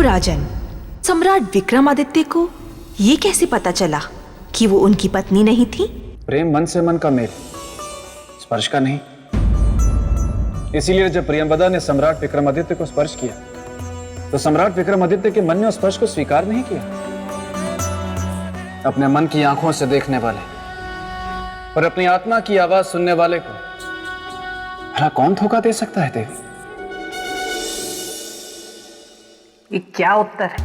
राजन, सम्राट विक्रमादित्य को ये कैसे पता चला कि वो उनकी पत्नी नहीं थी? प्रेम मन से मन का मेल, स्पर्श का नहीं। इसीलिए जब प्रियंवदा ने सम्राट विक्रमादित्य को स्पर्श किया तो सम्राट विक्रमादित्य के मन ने उस स्पर्श को स्वीकार नहीं किया। अपने मन की आंखों से देखने वाले और अपनी आत्मा की आवाज सुनने वाले को भला कौन धोखा दे सकता है देवी? ये क्या उत्तर है?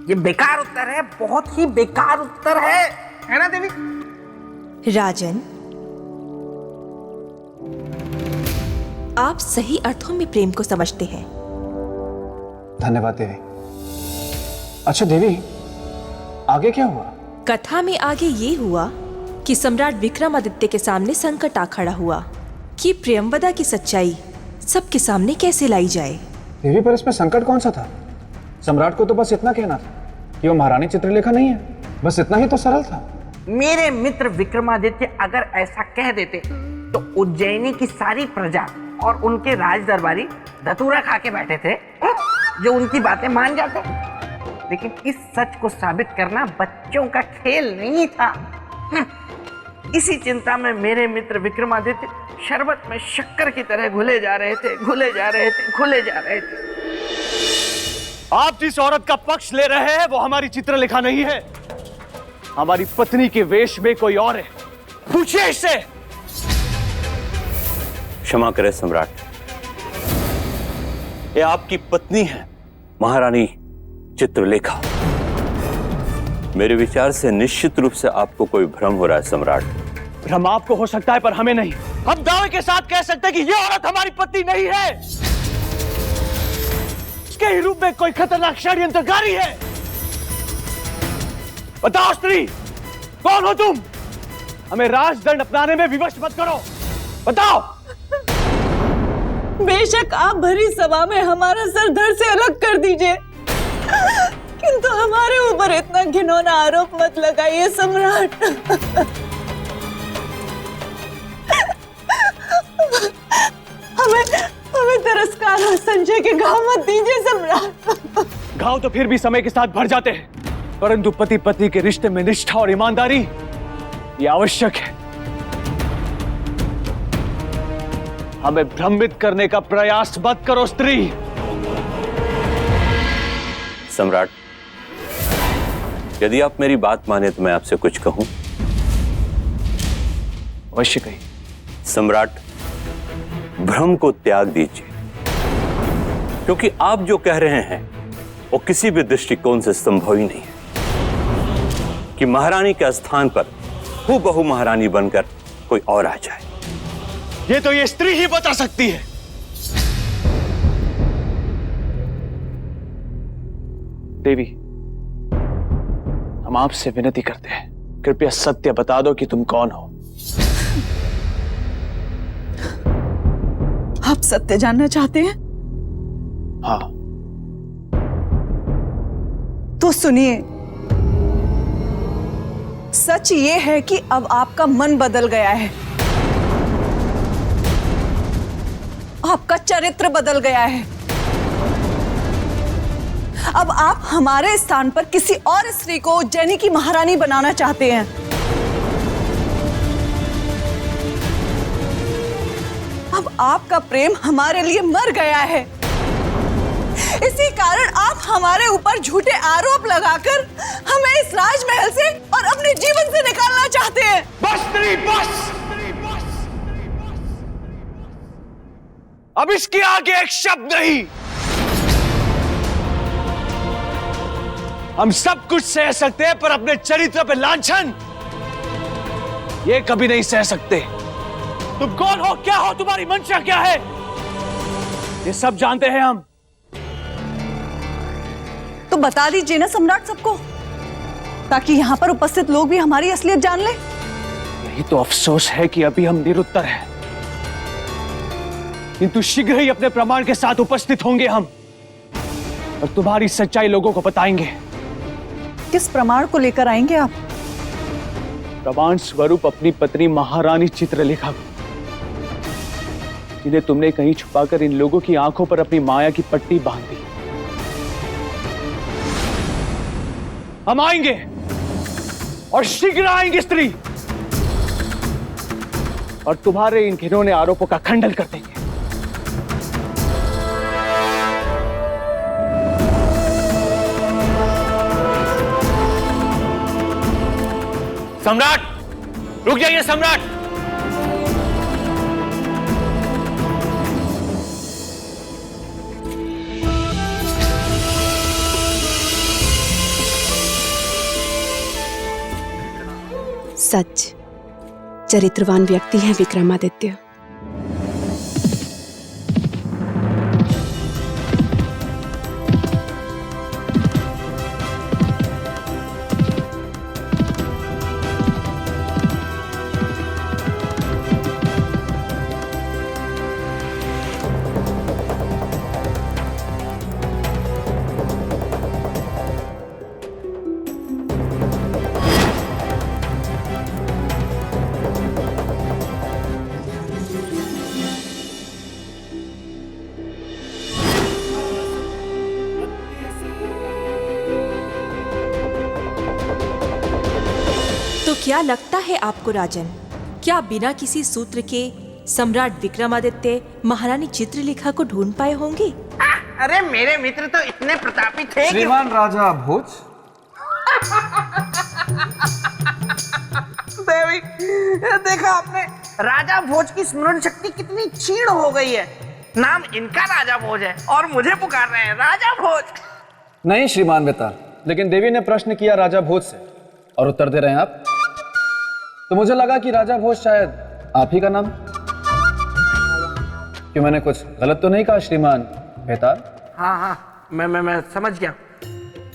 ये बेकार उत्तर है, बहुत ही बेकार उत्तर है ना देवी? राजन, आप सही अर्थों में प्रेम को समझते हैं। धन्यवाद देवी। अच्छा देवी, आगे क्या हुआ? कथा में आगे ये हुआ कि सम्राट विक्रमादित्य के सामने संकट आ खड़ा हुआ कि प्रियंवदा की सच्चाई सबके सामने कैसे लाई जाए। देवी, पर इसमें संकट कौन सा था? सम्राट को तो बस इतना कहना था कि वो महारानी चित्रलेखा नहीं है, बस इतना ही तो सरल था। मेरे मित्र विक्रमादित्य अगर ऐसा कह देते तो उज्जैनी की सारी प्रजा और उनके राज दरबारी धतूरा खा के बैठे थे, जो उनकी बातें मान जाते। लेकिन इस सच को साबित करना बच्चों का खेल नहीं था। इसी चिंता में मेरे मित्र विक्रमादित्य शरबत में शक्कर की तरह घुले जा रहे थे। आप जिस औरत का पक्ष ले रहे हैं वो हमारी चित्रलेखा नहीं है, हमारी पत्नी के वेश में कोई और है। पूछिए इससे। क्षमा करें सम्राट, ये आपकी पत्नी है महारानी चित्रलेखा। मेरे विचार से निश्चित रूप से आपको कोई भ्रम हो रहा है सम्राट। भ्रम आपको हो सकता है पर हमें नहीं। हम दावे के साथ कह सकते हैं कि यह औरत हमारी पत्नी नहीं है। इसके ही रूप में कोई खतरनाक षड्यंत्रकारी है। बताओ स्त्री, कौन हो तुम? हमें राजदंड अपनाने में विवश मत करो, बताओ। बेशक आप भरी सभा में हमारा सर धड़ से अलग कर दीजिए, किंतु हमारे ऊपर इतना घिनौना आरोप मत लगाइए सम्राट। हमें तिरस्कार और संशय के घाव मत दीजिए सम्राट। घाव तो फिर भी समय के साथ भर जाते हैं, परंतु पति पत्नी के रिश्ते में निष्ठा और ईमानदारी ये आवश्यक है। हमें भ्रमित करने का प्रयास मत करो स्त्री। सम्राट, यदि आप मेरी बात माने तो मैं आपसे कुछ कहूं। अवश्य कहिए। सम्राट, भ्रम को त्याग दीजिए, क्योंकि आप जो कह रहे हैं वो किसी भी दृष्टिकोण से संभव ही नहीं है कि महारानी के स्थान पर हूबहू महारानी बनकर कोई और आ जाए। ये तो ये स्त्री ही बता सकती है। देवी, हम आपसे विनती करते हैं, कृपया सत्य बता दो कि तुम कौन हो। आप सत्य जानना चाहते हैं? हाँ। तो सुनिए, सच ये है कि अब आपका मन बदल गया है, आपका चरित्र बदल गया है। अब आप हमारे स्थान पर किसी और स्त्री को उज्जैनी की महारानी बनाना चाहते हैं। अब आपका प्रेम हमारे लिए मर गया है। इसी कारण आप हमारे ऊपर झूठे आरोप लगाकर हमें इस राजमहल से और अपने जीवन से निकालना चाहते हैं। बस स्त्री, बस। अब इसके आगे एक शब्द नहीं। हम सब कुछ सह सकते हैं पर अपने चरित्र पे लांछन ये कभी नहीं सह सकते। तुम कौन हो, क्या हो, तुम्हारी मंशा क्या है, ये सब जानते हैं हम। तो बता दीजिए ना सम्राट सबको, ताकि यहां पर उपस्थित लोग भी हमारी असलियत जान लें। यही तो अफसोस है कि अभी हम निरुत्तर हैं, किंतु शीघ्र ही अपने प्रमाण के साथ उपस्थित होंगे हम और तुम्हारी सच्चाई लोगों को बताएंगे। किस प्रमाण को लेकर आएंगे आप? प्रमाण स्वरूप अपनी पत्नी महारानी चित्रलेखा को, जिन्हें तुमने कहीं छुपाकर इन लोगों की आंखों पर अपनी माया की पट्टी बांध दी। हम आएंगे और शीघ्र आएंगे स्त्री, और तुम्हारे इन घिनौने आरोपों का खंडन कर देंगे। सम्राट, रुक जाइए सम्राट। सच, चरित्रवान व्यक्ति हैं विक्रमादित्य। तो क्या लगता है आपको राजन, क्या बिना किसी सूत्र के सम्राट विक्रमादित्य महारानी चित्रलेखा को ढूंढ पाए होंगे? अरे मेरे मित्र तो इतने प्रतापी थे कि श्रीमान राजा भोज, देवी, देखा आपने राजा भोज की स्मरण शक्ति कितनी क्षीण हो गई है। नाम इनका राजा भोज है और मुझे पुकार रहे हैं राजा भोज। नहीं श्रीमान बेताल, लेकिन देवी ने प्रश्न किया राजा भोज से और उत्तर दे रहे हैं आप, तो मुझे लगा कि राजा भोज शायद आप ही का नाम। क्यों, मैंने कुछ गलत तो नहीं कहा श्रीमान बेताल? हाँ, मैं समझ गया।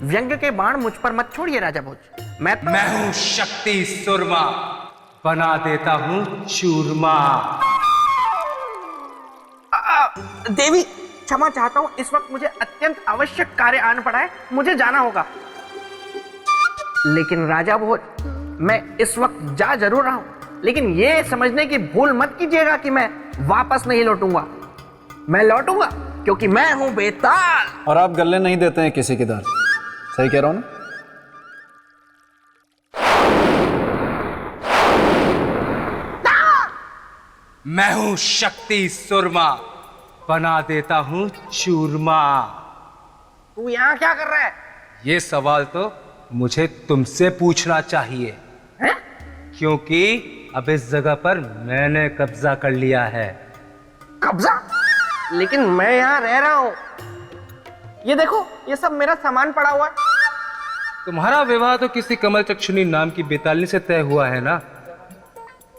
व्यंग्य के बाण मुझ पर मत छोड़िए राजा भोज। मैं हूँ शक्ति सुरमा, बना देता हूँ चूरमा। देवी क्षमा चाहता हूँ, इस वक्त मुझे अत्यंत आवश्यक कार्य आन पड़ा है, मुझे जाना होगा। लेकिन राजा भोज, मैं इस वक्त जा जरूर रहा हूं, लेकिन ये समझने की भूल मत कीजिएगा कि मैं वापस नहीं लौटूंगा। मैं लौटूंगा क्योंकि मैं हूं बेताल। और आप गले नहीं देते हैं किसी की दाल, सही कह रहा हूं ना? मैं हूँ शक्ति सुरमा, बना देता हूँ चूरमा। तू यहाँ क्या कर रहा है? ये सवाल तो मुझे तुमसे पूछना चाहिए, हैं? क्योंकि अब इस जगह पर मैंने कब्जा कर लिया है। कब्जा? लेकिन मैं यहाँ रह रहा हूँ। ये देखो, ये सब मेरा सामान पड़ा हुआ है। तुम्हारा विवाह तो किसी कमल चक्षुनी नाम की बेतालनी से तय हुआ है ना,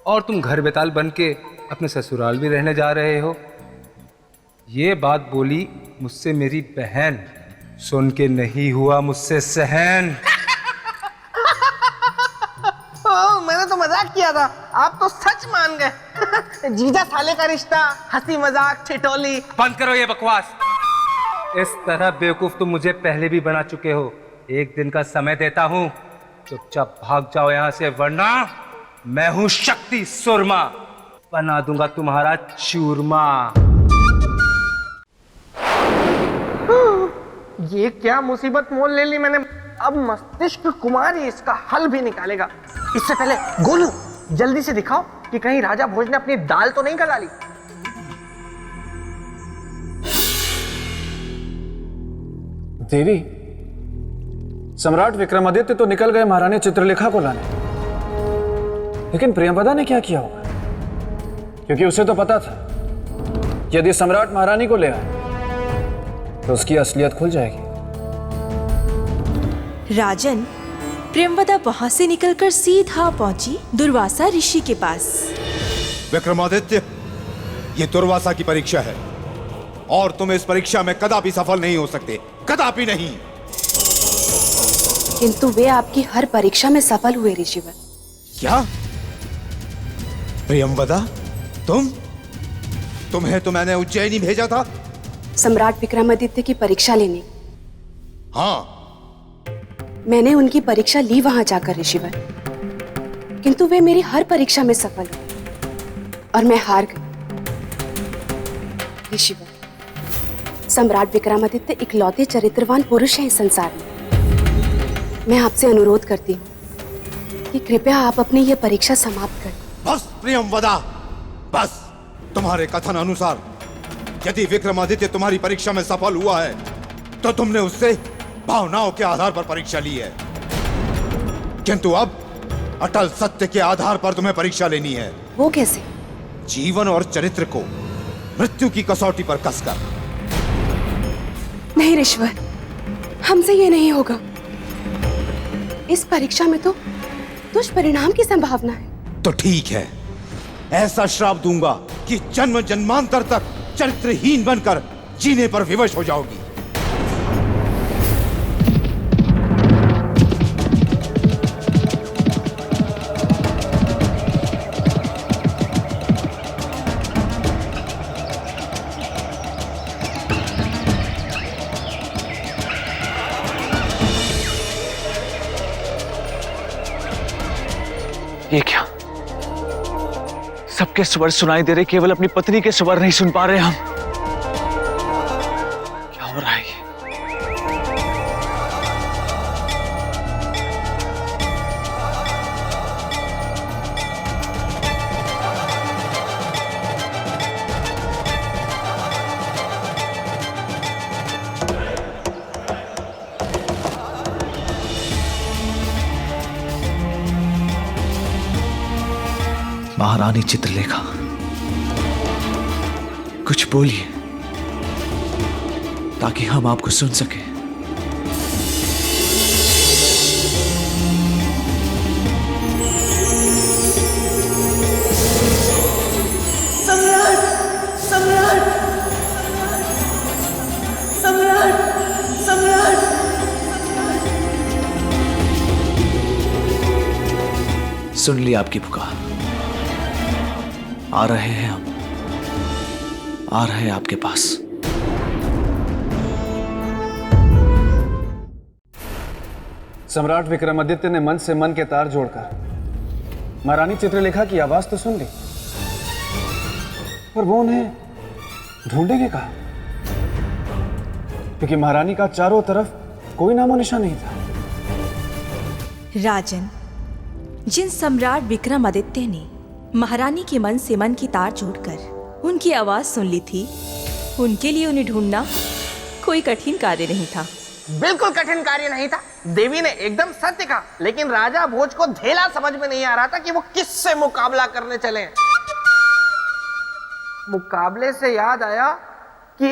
और तुम घर बेताल बन के अपने ससुराल भी रहने जा रहे हो। ये बात बोली मुझसे मेरी बहन, सुन के नहीं हुआ मुझसे सहन। मैंने तो मजाक किया था, आप तो सच मान गए। जीजा साले का रिश्ता, हंसी मजाक, ठिठोली। बंद करो ये बकवास। इस तरह बेवकूफ तुम मुझे पहले भी बना चुके हो। एक दिन का समय देता हूं, चुपचाप भाग जाओ यहां से, वरना मैं हूं शक्ति सुरमा, बना दूंगा तुम्हारा चूरमा। ये क्या मुसीबत मोल ले ली मैंने। अब मस्तिष्क कुमार ही इसका हल भी निकालेगा। इससे पहले गोलू, जल्दी से दिखाओ कि कहीं राजा भोज ने अपनी दाल तो नहीं गला ली। देवी, सम्राट विक्रमादित्य तो निकल गए महारानी चित्रलेखा को लाने, लेकिन प्रियंवदा ने क्या किया होगा? क्योंकि उसे तो पता था कि यदि सम्राट महारानी को ले आए तो उसकी असलियत खुल जाएगी। राजन, प्रियंवदा वहां से निकलकर सीधा पहुंची दुर्वासा ऋषि के पास। विक्रमादित्य, ये दुर्वासा की परीक्षा है और तुम इस परीक्षा में कदापि सफल नहीं हो सकते, कदापि नहीं। किंतु वे आपकी हर परीक्षा में सफल हुए ऋषिवर। क्या? प्रियंवदा, तुम्हें तो मैंने उज्जैनी भेजा था। सम्राट विक्रमादित्य की परीक्षा लेने। हाँ, मैंने उनकी परीक्षा ली वहां जाकर ऋषिवर, किंतु वे मेरी हर परीक्षा में सफल हुए और मैं हार गई। ऋषिवर, सम्राट विक्रमादित्य इकलौते चरित्रवान पुरुष हैं इस संसार में। मैं आपसे अनुरोध करती हूँ कि कृपया आप अपनी ये परीक्षा समाप्त कर दें। बस प्रियंवदा, बस। तुम्हारे कथन अनुसार यदि विक्रमादित्य तुम्हारी परीक्षा में सफल हुआ है तो तुमने उससे भावनाओं के आधार पर परीक्षा ली है, किंतु अब अटल सत्य के आधार पर तुम्हें परीक्षा लेनी है। वो कैसे? जीवन और चरित्र को मृत्यु की कसौटी पर कसकर। नहीं ऋषिवर, हमसे ये नहीं होगा। इस परीक्षा में तो दुष्परिणाम की संभावना है। तो ठीक है, ऐसा श्राप दूंगा कि जन्म जन्मांतर तक चरित्रहीन बनकर जीने पर विवश हो जाओगी। ये क्या? सबके स्वर सुनाई दे रहे, केवल अपनी पत्नी के स्वर नहीं सुन पा रहे हम। क्या हो रहा है ये? महारानी चित्रलेखा, कुछ बोलिए ताकि हम आपको सुन सके। सम्राट, सम्राट, सम्राट, सम्राट। सुन ली आपकी पुकार। आ रहे हैं हम, आ रहे हैं आपके पास। सम्राट विक्रमादित्य ने मन से मन के तार जोड़कर महारानी चित्रलेखा की आवाज तो सुन ली, पर वो उन्हें ढूंढेंगे कहाँ? क्योंकि महारानी का चारों तरफ कोई नामो निशान नहीं था। राजन, जिन सम्राट विक्रमादित्य ने महारानी के मन से मन की तार जोड़कर उनकी आवाज सुन ली थी, उनके लिए उन्हें ढूंढना कोई कठिन कार्य नहीं था। बिल्कुल कठिन कार्य नहीं था। देवी ने एकदम सत्य कहा, लेकिन राजा भोज को धेला समझ में नहीं आ रहा था कि वो किससे मुकाबला करने चले। मुकाबले से याद आया कि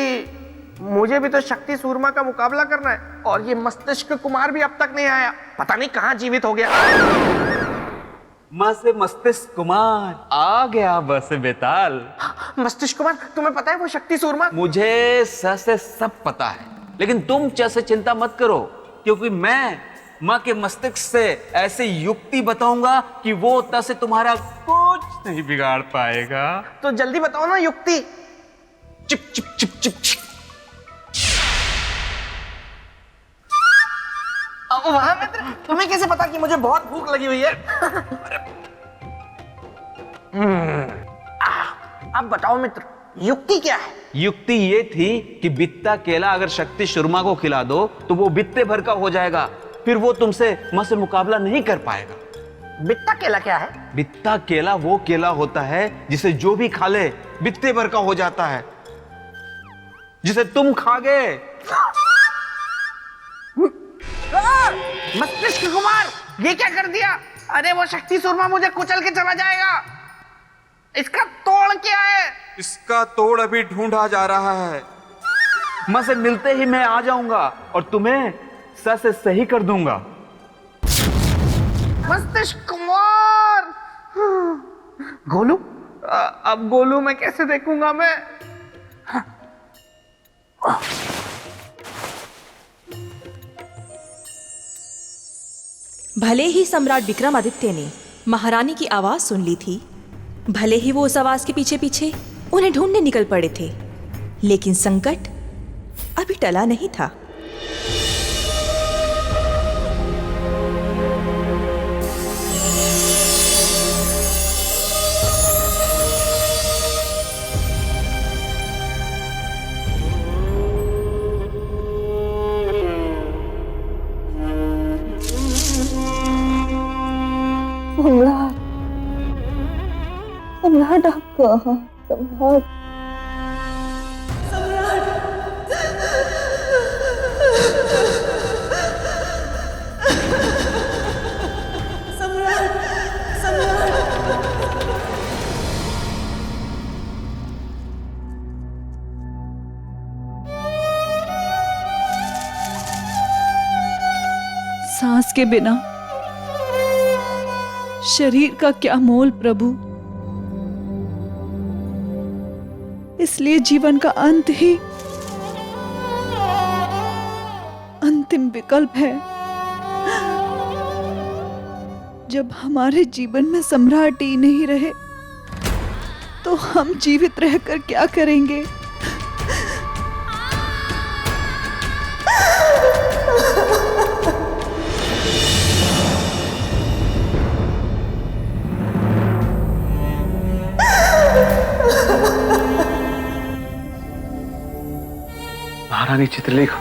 मुझे भी तो शक्ति सूरमा का मुकाबला करना है, और ये मस्तिष्क कुमार भी अब तक नहीं आया। पता नहीं कहाँ जीवित हो गया। माँ से मस्तिष्क कुमार आ गया बस बेताल। मस्तिष्क कुमार, तुम्हें पता है वो शक्ति सूरमा? मुझे स से सब पता है, लेकिन तुम च से चिंता मत करो, क्योंकि मैं माँ के मस्तिष्क से ऐसी युक्ति बताऊंगा कि वो त से तुम्हारा कुछ नहीं बिगाड़ पाएगा। तो जल्दी बताओ ना युक्ति। Chip chip chip chip chip. वहां मित्र, तुम्हें कैसे पता कि मुझे बहुत भूख लगी हुई है? अब बताओ मित्र, युक्ति क्या है? युक्ति ये थी कि बित्ता केला अगर शक्ति शर्मा को खिला दो तो वो बित्ते भर का हो जाएगा, फिर वो तुमसे मां से मुकाबला नहीं कर पाएगा। बित्ता केला क्या है? बित्ता केला वो केला होता है जिसे जो भी खा ले बित्ते भर का हो जाता है, जिसे तुम खा गए। मस्तिष्क कुमार, ये क्या कर दिया? अरे वो शक्ति सूरमा मुझे कुचल के चला जाएगा। इसका तोड़ क्या है? इसका तोड़ अभी ढूंढा जा रहा है। मां से मिलते ही मैं आ जाऊंगा और तुम्हें स से सही कर दूंगा। मस्तिष्क कुमार। गोलू, अब गोलू मैं कैसे देखूंगा मैं? भले ही सम्राट विक्रमादित्य ने महारानी की आवाज सुन ली थी, भले ही वो उस आवाज के पीछे पीछे उन्हें ढूंढने निकल पड़े थे, लेकिन संकट अभी टला नहीं था। सम्राट आप कहाँ? सम्राट सांस के बिना शरीर का क्या मोल प्रभु। इसलिए जीवन का अंत ही अंतिम विकल्प है। जब हमारे जीवन में सम्राट ही नहीं रहे तो हम जीवित रहकर क्या करेंगे? महारानी चित्रलेखा,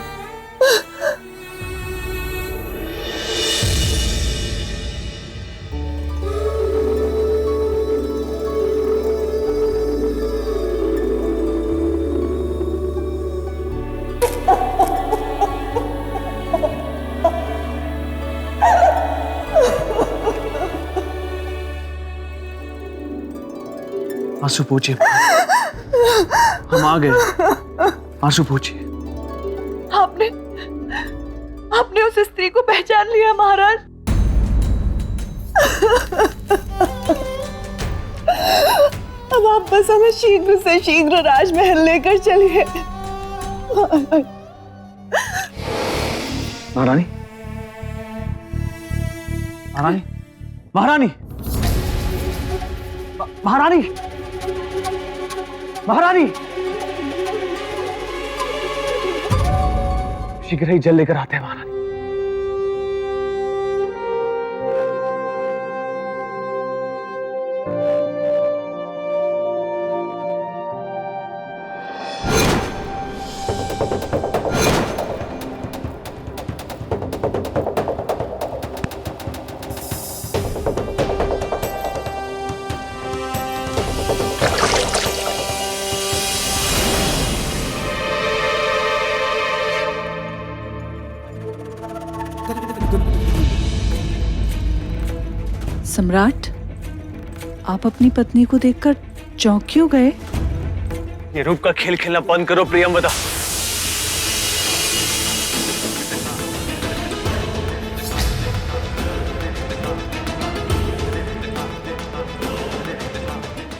आंसू पोंछिए। हम आ गए, आंसू पोंछिए। आपने उस स्त्री को पहचान लिया महाराज? अब आप बस हमें शीघ्र से शीघ्र राजमहल लेकर चलिए। महारानी, महारानी, महारानी, महारानी, महारानी, शीघ्र ही जल लेकर आते हैं महारानी। सम्राट, आप अपनी पत्नी को देखकर चौंक क्यों गए? ये रूप का खेल खेलना बंद करो प्रियंवदा।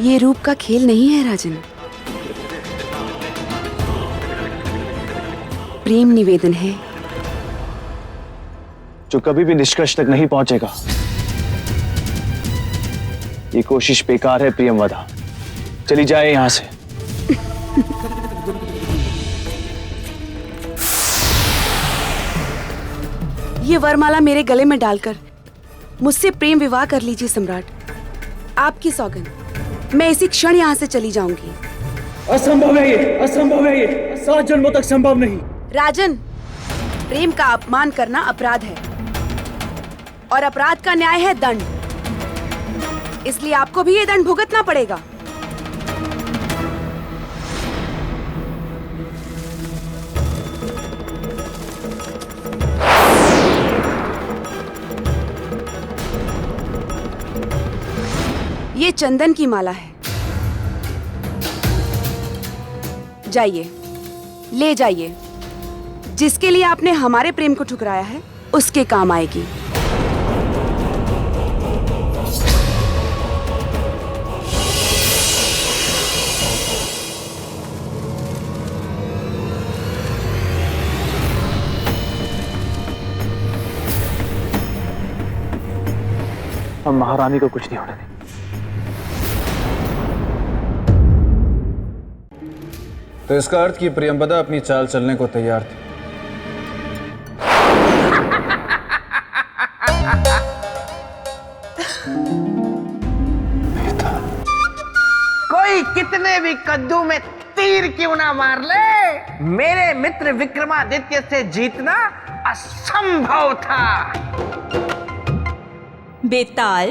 ये रूप का खेल नहीं है राजन, प्रेम निवेदन है जो कभी भी निष्कर्ष तक नहीं पहुंचेगा। ये कोशिश बेकार है प्रियंवदा, चली जाए यहां से। ये वरमाला मेरे गले में डालकर मुझसे प्रेम विवाह कर लीजिए सम्राट। आपकी सौगंध, मैं इसी क्षण यहां से चली जाऊंगी। असंभव है ये, असंभव है ये, 7 जन्मों तक संभव नहीं। राजन, प्रेम का अपमान करना अपराध है और अपराध का न्याय है दंड। इसलिए आपको भी ये दंड भुगतना पड़ेगा। ये चंदन की माला है, जाइए, ले जाइए। जिसके लिए आपने हमारे प्रेम को ठुकराया है उसके काम आएगी। हम महारानी को कुछ नहीं होने देंगे। तो इसका अर्थ कि प्रियंवदा अपनी चाल चलने को तैयार थी। कोई कितने भी कद्दू में तीर क्यों ना मार ले, मेरे मित्र विक्रमादित्य से जीतना असंभव था। बेताल,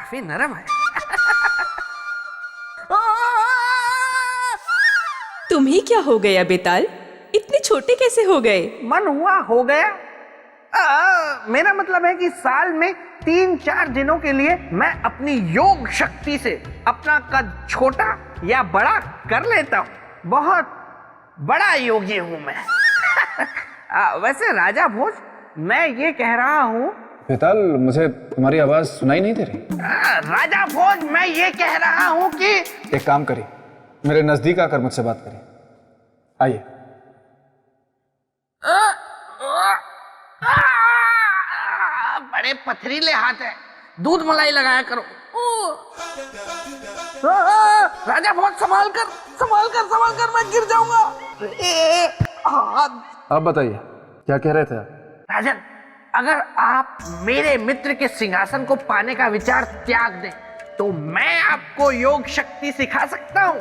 काफी नरम है। तुम्ही क्या हो गया बेताल? इतने छोटे कैसे हो गए? मन हुआ हो गया। मेरा मतलब है कि साल में 3-4 दिनों के लिए मैं अपनी योग शक्ति से अपना कद छोटा या बड़ा कर लेता हूँ। बहुत बड़ा योगी हूँ मैं। वैसे राजा भोज, मैं ये कह रहा हूँ। बेताल, मुझे तुम्हारी आवाज सुनाई नहीं दे रही। राजा भोज, मैं ये कह रहा हूँ कि एक काम करिए, मेरे नजदीक आकर मुझसे बात करिए। आइए। बड़े पथरीले हाथ है, दूध मलाई लगाया करो। राजा भोज, संभाल कर, मैं गिर जाऊंगा। आप बताइए, क्या कह रहे थे आप? राजन, अगर आप मेरे मित्र के सिंहासन को पाने का विचार त्याग दें तो मैं आपको योग शक्ति सिखा सकता हूँ।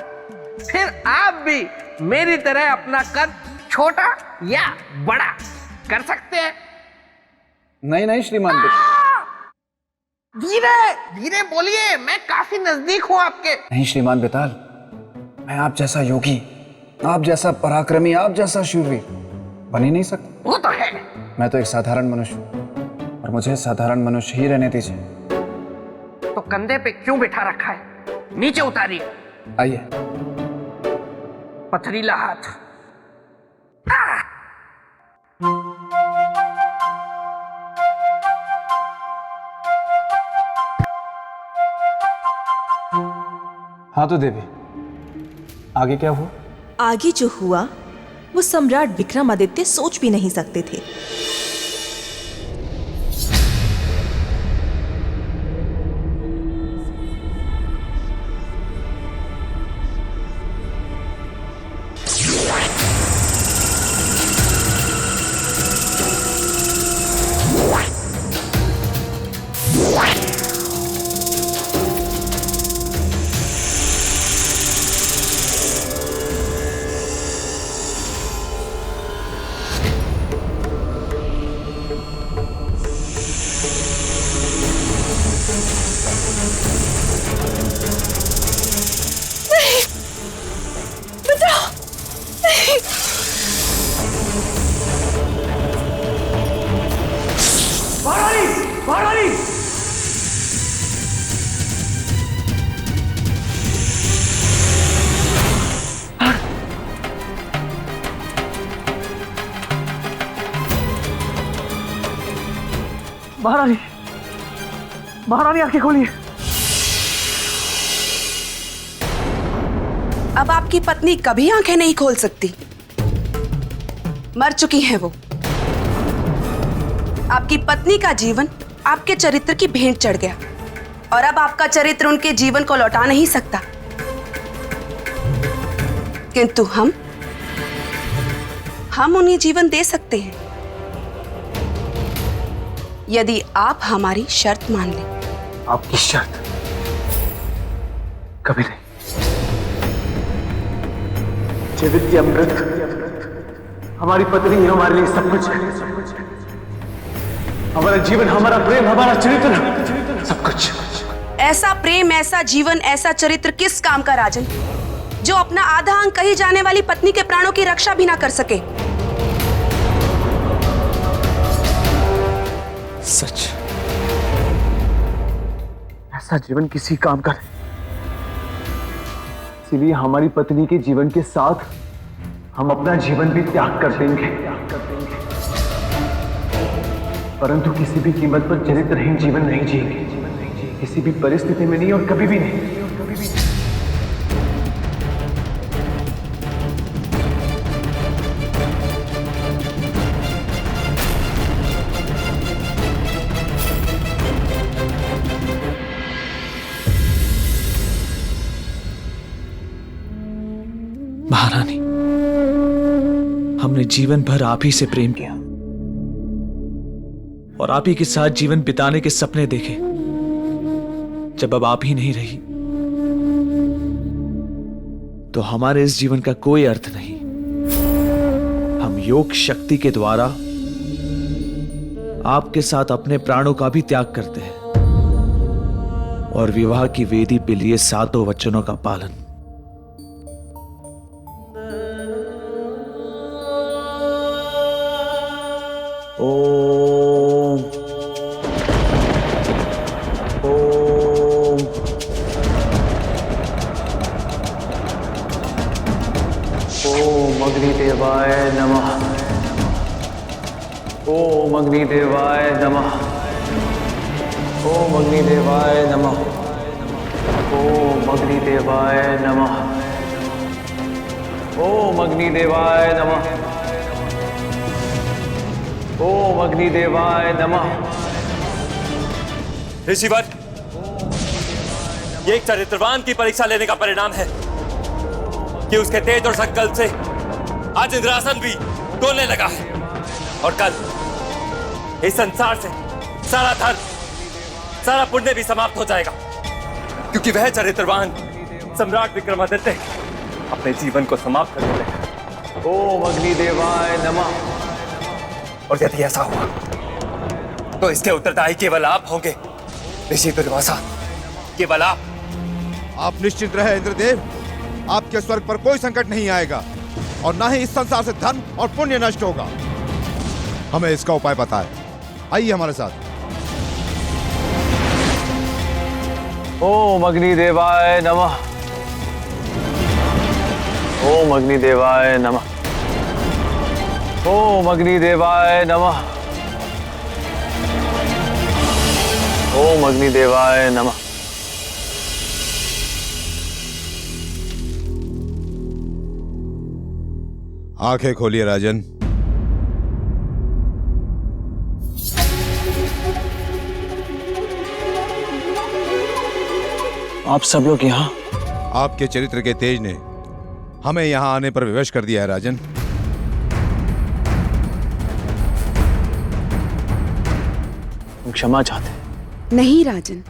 फिर आप भी मेरी तरह अपना कद छोटा या बड़ा कर सकते हैं। नहीं श्रीमान। धीरे धीरे बोलिए, मैं काफी नजदीक हूँ आपके। नहीं श्रीमान बेताल, मैं आप जैसा योगी, आप जैसा पराक्रमी, आप जैसा शूरवीर बन ही नहीं सकता। वो तो है। मैं तो एक साधारण मनुष्य हूँ और मुझे साधारण मनुष्य ही रहने दीजिए। तो कंधे पे क्यों बिठा रखा है? नीचे उतारिए। आइए। पथरीला हाथ। हाँ तो देवी, आगे क्या हुआ? आगे जो हुआ वो सम्राट विक्रमादित्य सोच भी नहीं सकते थे। महारानी आंखें खोलिए। अब आपकी पत्नी कभी आंखें नहीं खोल सकती, मर चुकी हैं वो। आपकी पत्नी का जीवन आपके चरित्र की भेंट चढ़ गया और अब आपका चरित्र उनके जीवन को लौटा नहीं सकता। किंतु हम उन्हें जीवन दे सकते हैं यदि आप हमारी शर्त मान लें। आपकी शर्त? कभी नहीं। जीवित की अमृत, हमारी पत्नी ही हमारे लिए सब कुछ है। हमारा जीवन, हमारा प्रेम, हमारा चरित्र, सब कुछ। ऐसा प्रेम, ऐसा जीवन, ऐसा चरित्र किस काम का राजन, जो अपना आधा अंग कही जाने वाली पत्नी के प्राणों की रक्षा भी ना कर सके। सच, ऐसा जीवन किसी काम का नहीं। इसीलिए हमारी पत्नी के जीवन के साथ हम अपना जीवन भी त्याग कर देंगे, परंतु किसी भी कीमत पर चरित्रहीन जीवन नहीं जिएंगे। किसी भी परिस्थिति में नहीं और कभी भी नहीं। महारानी, हमने जीवन भर आप ही से प्रेम किया और आप ही के साथ जीवन बिताने के सपने देखे। जब अब आप ही नहीं रही तो हमारे इस जीवन का कोई अर्थ नहीं। हम योग शक्ति के द्वारा आपके साथ अपने प्राणों का भी त्याग करते हैं और विवाह की वेदी पे लिए 7 वचनों का पालन। ओम ओम ओम अग्निदेवाय नमः। ओम अग्निदेवाय नमः। ओम अग्निदेवाय नमः। ओम अग्निदेवाय नमः। ओम अग्निदेवाय नमः। ओम अग्निदेवाय नमः। ऋषिवर, ये एक चरित्रवान की परीक्षा लेने का परिणाम है कि उसके तेज और संकल्प से आज इंद्रासन भी डोलने लगा है, और कल इस संसार से सारा धन, सारा पुण्य भी समाप्त हो जाएगा, क्योंकि वह चरित्रवान सम्राट विक्रमादित्य अपने जीवन को समाप्त कर देते। ओम अग्निदेवाय नमः। और यदि ऐसा हुआ तो इसके उत्तरदायी केवल आप होंगे ऋषि दुर्वासा, केवल आप। आप निश्चिंत रहे इंद्रदेव, आपके स्वर्ग पर कोई संकट नहीं आएगा और ना ही इस संसार से धन और पुण्य नष्ट होगा। हमें इसका उपाय पता है, आइए हमारे साथ। ओम अग्निदेवाय नमः। ओम अग्निदेवाय नमः। ओम अग्निदेवाय नमः। ओम अग्निदेवाय नमः। आंखें खोलिए राजन। आप सब लोग यहाँ? आपके चरित्र के तेज ने हमें यहाँ आने पर विवश कर दिया है राजन। क्षमा चाहते हैं। नहीं राजन,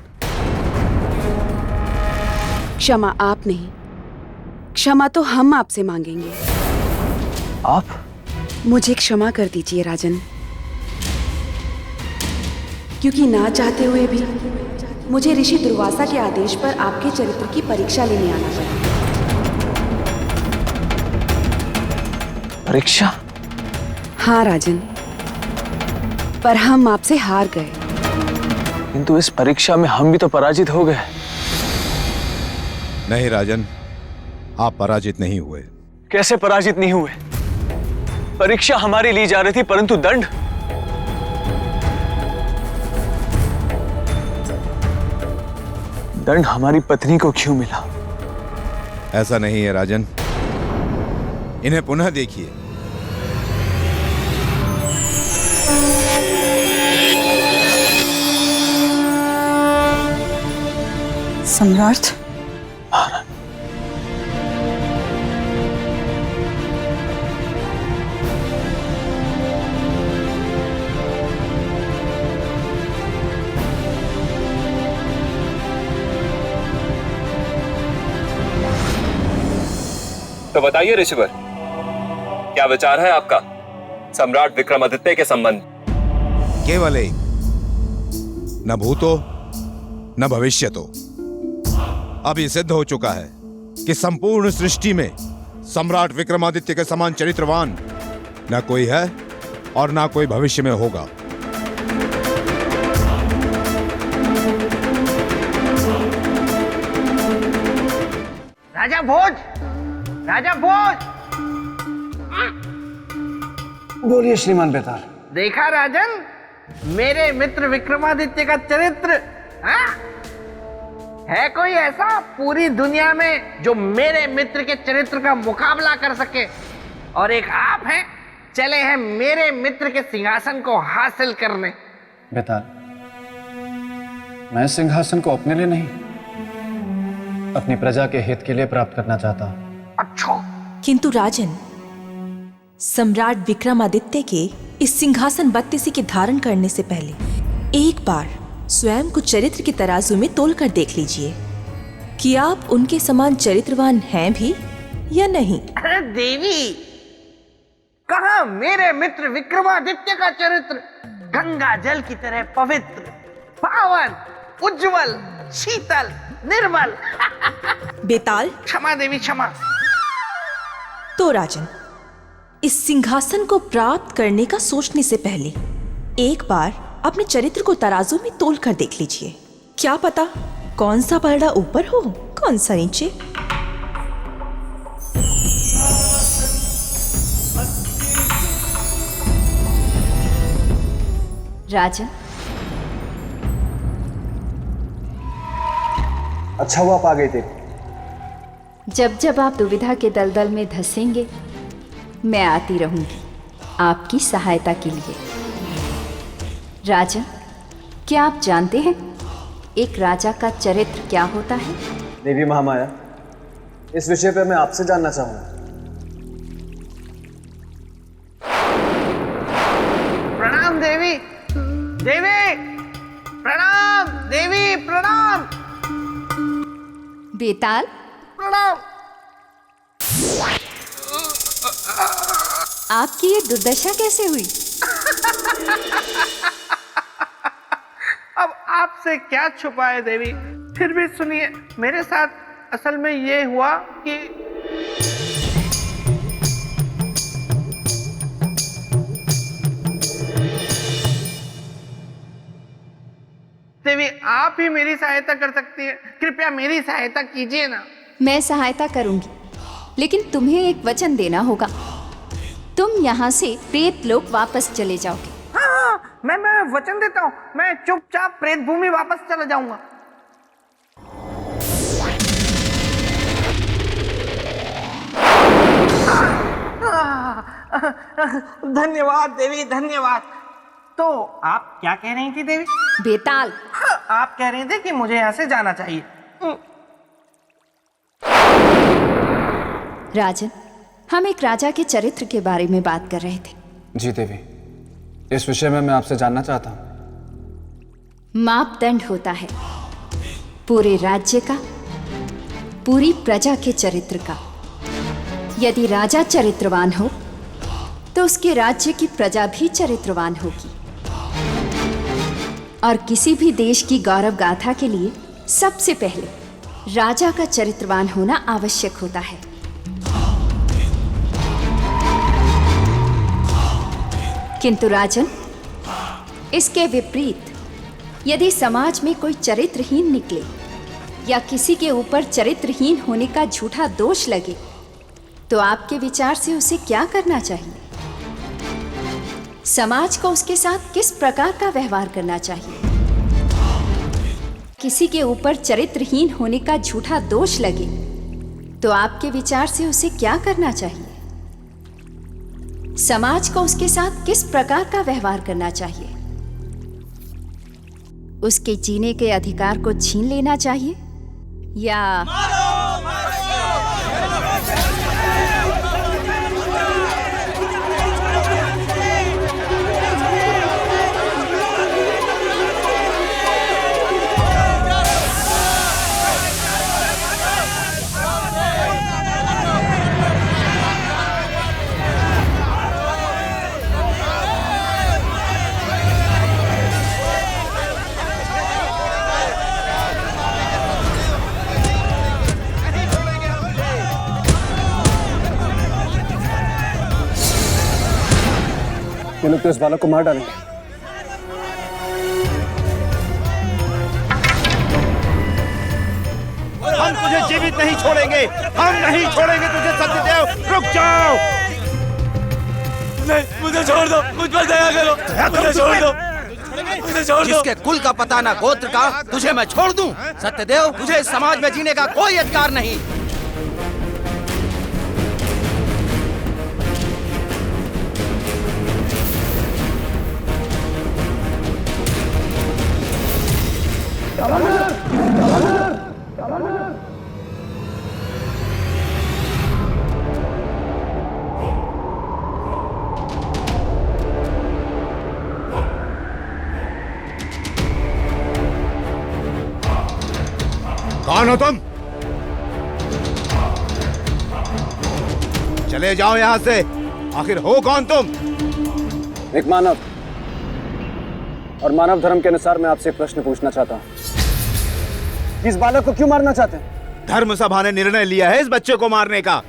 क्षमा आप नहीं, क्षमा तो हम आपसे मांगेंगे। आप? मुझे क्षमा कर दीजिए राजन, क्योंकि ना चाहते हुए भी मुझे ऋषि दुर्वासा के आदेश पर आपके चरित्र की परीक्षा लेने आना पड़ा। परीक्षा? हाँ राजन, पर हम आपसे हार गए। किंतु इस परीक्षा में हम भी तो पराजित हो गए। नहीं राजन, आप पराजित नहीं हुए। कैसे पराजित नहीं हुए? परीक्षा हमारी ली जा रही थी, परंतु दंड? दंड हमारी पत्नी को क्यों मिला? ऐसा नहीं है राजन, इन्हें पुनः देखिए। सम्राट, तो बताइए ऋषिवर, क्या विचार है आपका सम्राट विक्रमादित्य के संबंध? केवल एक, न भूतो न भविष्यतो। अब ये सिद्ध हो चुका है कि संपूर्ण सृष्टि में सम्राट विक्रमादित्य के समान चरित्रवान न कोई है और ना कोई भविष्य में होगा। राजा भोज, राजा भोज। बोलिए श्रीमान बेताल। देखा राजन, मेरे मित्र विक्रमादित्य का चरित्र? हाँ? है कोई ऐसा पूरी दुनिया में जो मेरे मित्र के चरित्र का मुकाबला कर सके? और एक आप हैं, चले हैं मेरे मित्र के सिंहासन को हासिल करने। बेताल, मैं सिंहासन को अपने लिए नहीं, अपनी प्रजा के हित के लिए प्राप्त करना चाहता हूं। अच्छा। किंतु राजन, सम्राट विक्रमादित्य के इस सिंहासन बत्तीसी के धारण करने से पहले एक बार स्वयं को चरित्र के तराजू में तोल कर देख लीजिए कि आप उनके समान चरित्रवान हैं भी या नहीं। अरे देवी, कहा मेरे मित्र विक्रमादित्य का चरित्र गंगा जल की तरह पवित्र, पावन, उज्जवल शीतल, निर्मल। बेताल, क्षमा देवी क्षमा। तो राजन, इस सिंहासन को प्राप्त करने का सोचने से पहले एक बार अपने चरित्र को तराजू में तोल कर देख लीजिए। क्या पता कौन सा पलड़ा ऊपर हो, कौन सा नीचे। राजन, अच्छा हुआ आप आ गए थे। जब जब आप दुविधा के दलदल में धंसेंगे, मैं आती रहूंगी आपकी सहायता के लिए। राजन, क्या आप जानते हैं एक राजा का चरित्र क्या होता है? देवी महामाया, इस विषय पे मैं आपसे जानना चाहूंगा। प्रणाम देवी। देवी प्रणाम, देवी प्रणाम। बेताल, प्रणाम। आपकी ये दुर्दशा कैसे हुई? अब आपसे क्या छुपाए देवी, फिर भी सुनिए। मेरे साथ असल में ये हुआ कि देवी आप ही मेरी सहायता कर सकती है, कृपया मेरी सहायता कीजिए ना। मैं सहायता करूंगी, लेकिन तुम्हें एक वचन देना होगा। तुम यहाँ से प्रेत लोक वापस चले जाओगे। हाँ, मैं वचन देता हूँ, मैं चुपचाप प्रेत भूमि वापस चला जाऊंगा। धन्यवाद देवी, धन्यवाद। तो आप क्या कह रही थी देवी? बेताल, हाँ, आप कह रहे थे कि मुझे यहाँ से जाना चाहिए। राजन, हम एक राजा के चरित्र के बारे में बात कर रहे थे। जी देवी, इस विषय में मैं आपसे जानना चाहता हूँ। मापदंड होता है पूरे राज्य का, पूरी प्रजा के चरित्र का। यदि राजा चरित्रवान हो तो उसके राज्य की प्रजा भी चरित्रवान होगी। और किसी भी देश की गौरव गाथा के लिए सबसे पहले राजा का चरित्रवान होना आवश्यक होता है। किंतु राजन, इसके विपरीत यदि समाज में कोई चरित्रहीन निकले या किसी के ऊपर चरित्रहीन होने का झूठा दोष लगे, तो आपके विचार से उसे क्या करना चाहिए? समाज को उसके साथ किस प्रकार का व्यवहार करना चाहिए? किसी के ऊपर चरित्रहीन होने का झूठा दोष लगे, तो आपके विचार से उसे क्या करना चाहिए? समाज को उसके साथ किस प्रकार का व्यवहार करना चाहिए? उसके जीने के अधिकार को छीन लेना चाहिए या ये लोग तो इस बालक को मार डालेंगे। हम तुझे जीवित नहीं छोड़ेंगे, हम नहीं छोड़ेंगे तुझे सत्यदेव। रुक जाओ। नहीं, मुझे छोड़ दो, मुझ पर दया करो, मुझे छोड़ दो, मुझे छोड़ दो। जिसके कुल का पता ना गोत्र का, तुझे मैं छोड़ दूं? सत्यदेव, तुझे इस समाज में जीने का कोई अधिकार नहीं। कौन हो तुम? चले जाओ यहां से। आखिर हो कौन तुम? एक मानव, और मानव धर्म के अनुसार मैं आपसे एक प्रश्न पूछना चाहता हूं। इस बालक को क्यों मारना चाहते हैं? धर्म सभा ने निर्णय लिया है इस बच्चे को मारने का।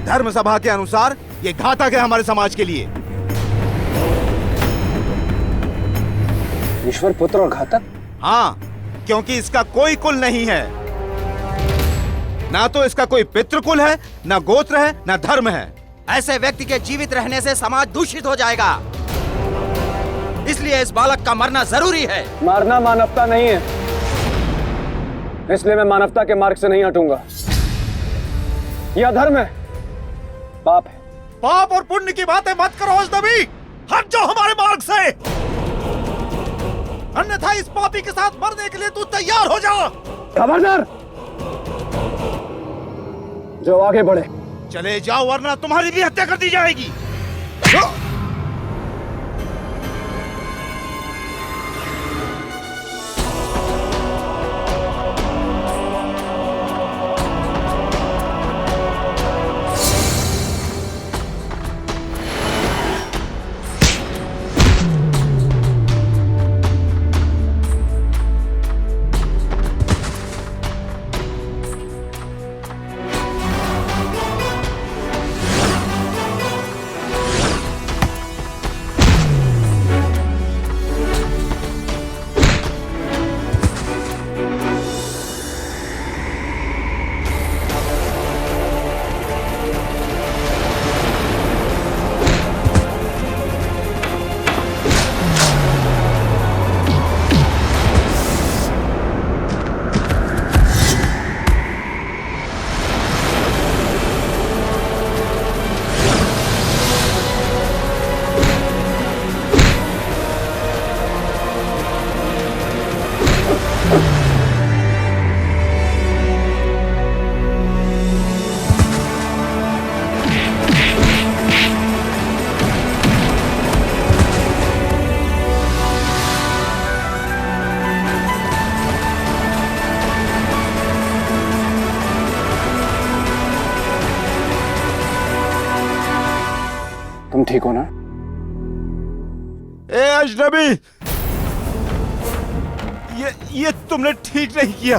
धर्म सभा के अनुसार ये घातक है हमारे समाज के लिए। ईश्वर पुत्र और घातक? हाँ, क्योंकि इसका कोई कुल नहीं है। ना तो इसका कोई पितृकुल है, ना गोत्र है, ना धर्म है। ऐसे व्यक्ति के जीवित रहने से समाज दूषित हो जाएगा, इसलिए इस बालक का मरना जरूरी है। मारना मानवता नहीं है, इसलिए मैं मानवता के मार्ग से नहीं हटूंगा। यह अधर्म है, पाप है। पाप और पुण्य की बातें मत करो अजनबी, हट जाओ हमारे मार्ग से, अन्यथा इस पापी के साथ मरने के लिए तू तैयार हो जा। खबरदार, जो आगे बढ़े। चले जाओ वरना तुम्हारी भी हत्या कर दी जाएगी। तुम ठीक हो ना? ए अजनबी, ये तुमने ठीक नहीं किया।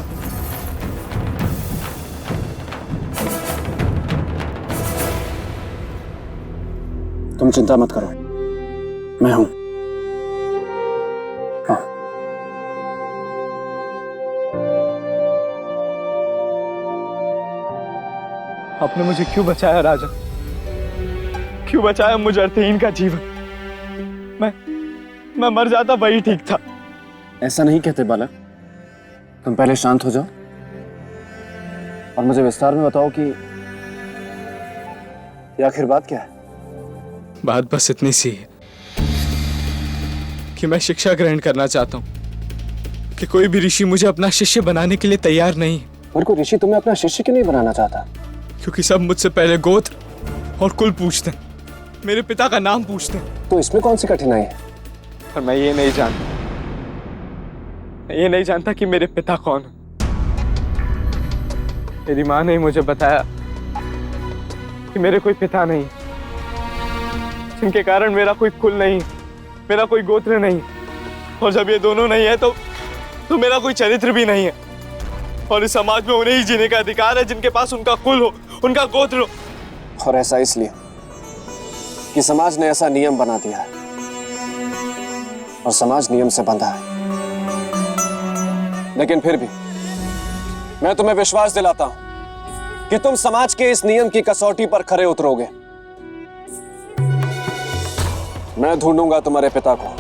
तुम चिंता मत करो, मैं हूं। हाँ। आपने मुझे क्यों बचाया राजन? क्यों बचाया मुझे अर्थहीन का जीवन? मैं मर जाता, वही ठीक था। ऐसा नहीं कहते बालक, तुम पहले शांत हो जाओ और मुझे विस्तार में बताओ कि आखिर बात क्या है। बात बस इतनी सी है कि मैं शिक्षा ग्रहण करना चाहता हूं कि कोई भी ऋषि मुझे अपना शिष्य बनाने के लिए तैयार नहीं है। और कोई ऋषि तुम्हें अपना शिष्य क्यों नहीं बनाना चाहता? क्योंकि सब मुझसे पहले गोत्र और कुल पूछते हैं, मेरे पिता का नाम पूछते हैं। तो इसमें कौन सी कठिनाई है? और मैं ये नहीं जानता कि मेरे पिता कौन है। मेरी माँ ने मुझे बताया कि मेरे कोई पिता नहीं, जिनके कारण मेरा कोई कुल नहीं, मेरा कोई गोत्र नहीं। और जब ये दोनों नहीं है तो मेरा कोई चरित्र भी नहीं है। और इस समाज में उन्हें ही जीने का अधिकार है जिनके पास उनका कुल हो, उनका गोत्र हो। और ऐसा इसलिए कि समाज ने ऐसा नियम बना दिया है और समाज नियम से बंधा है। लेकिन फिर भी मैं तुम्हें विश्वास दिलाता हूं कि तुम समाज के इस नियम की कसौटी पर खरे उतरोगे। मैं ढूंढूंगा तुम्हारे पिता को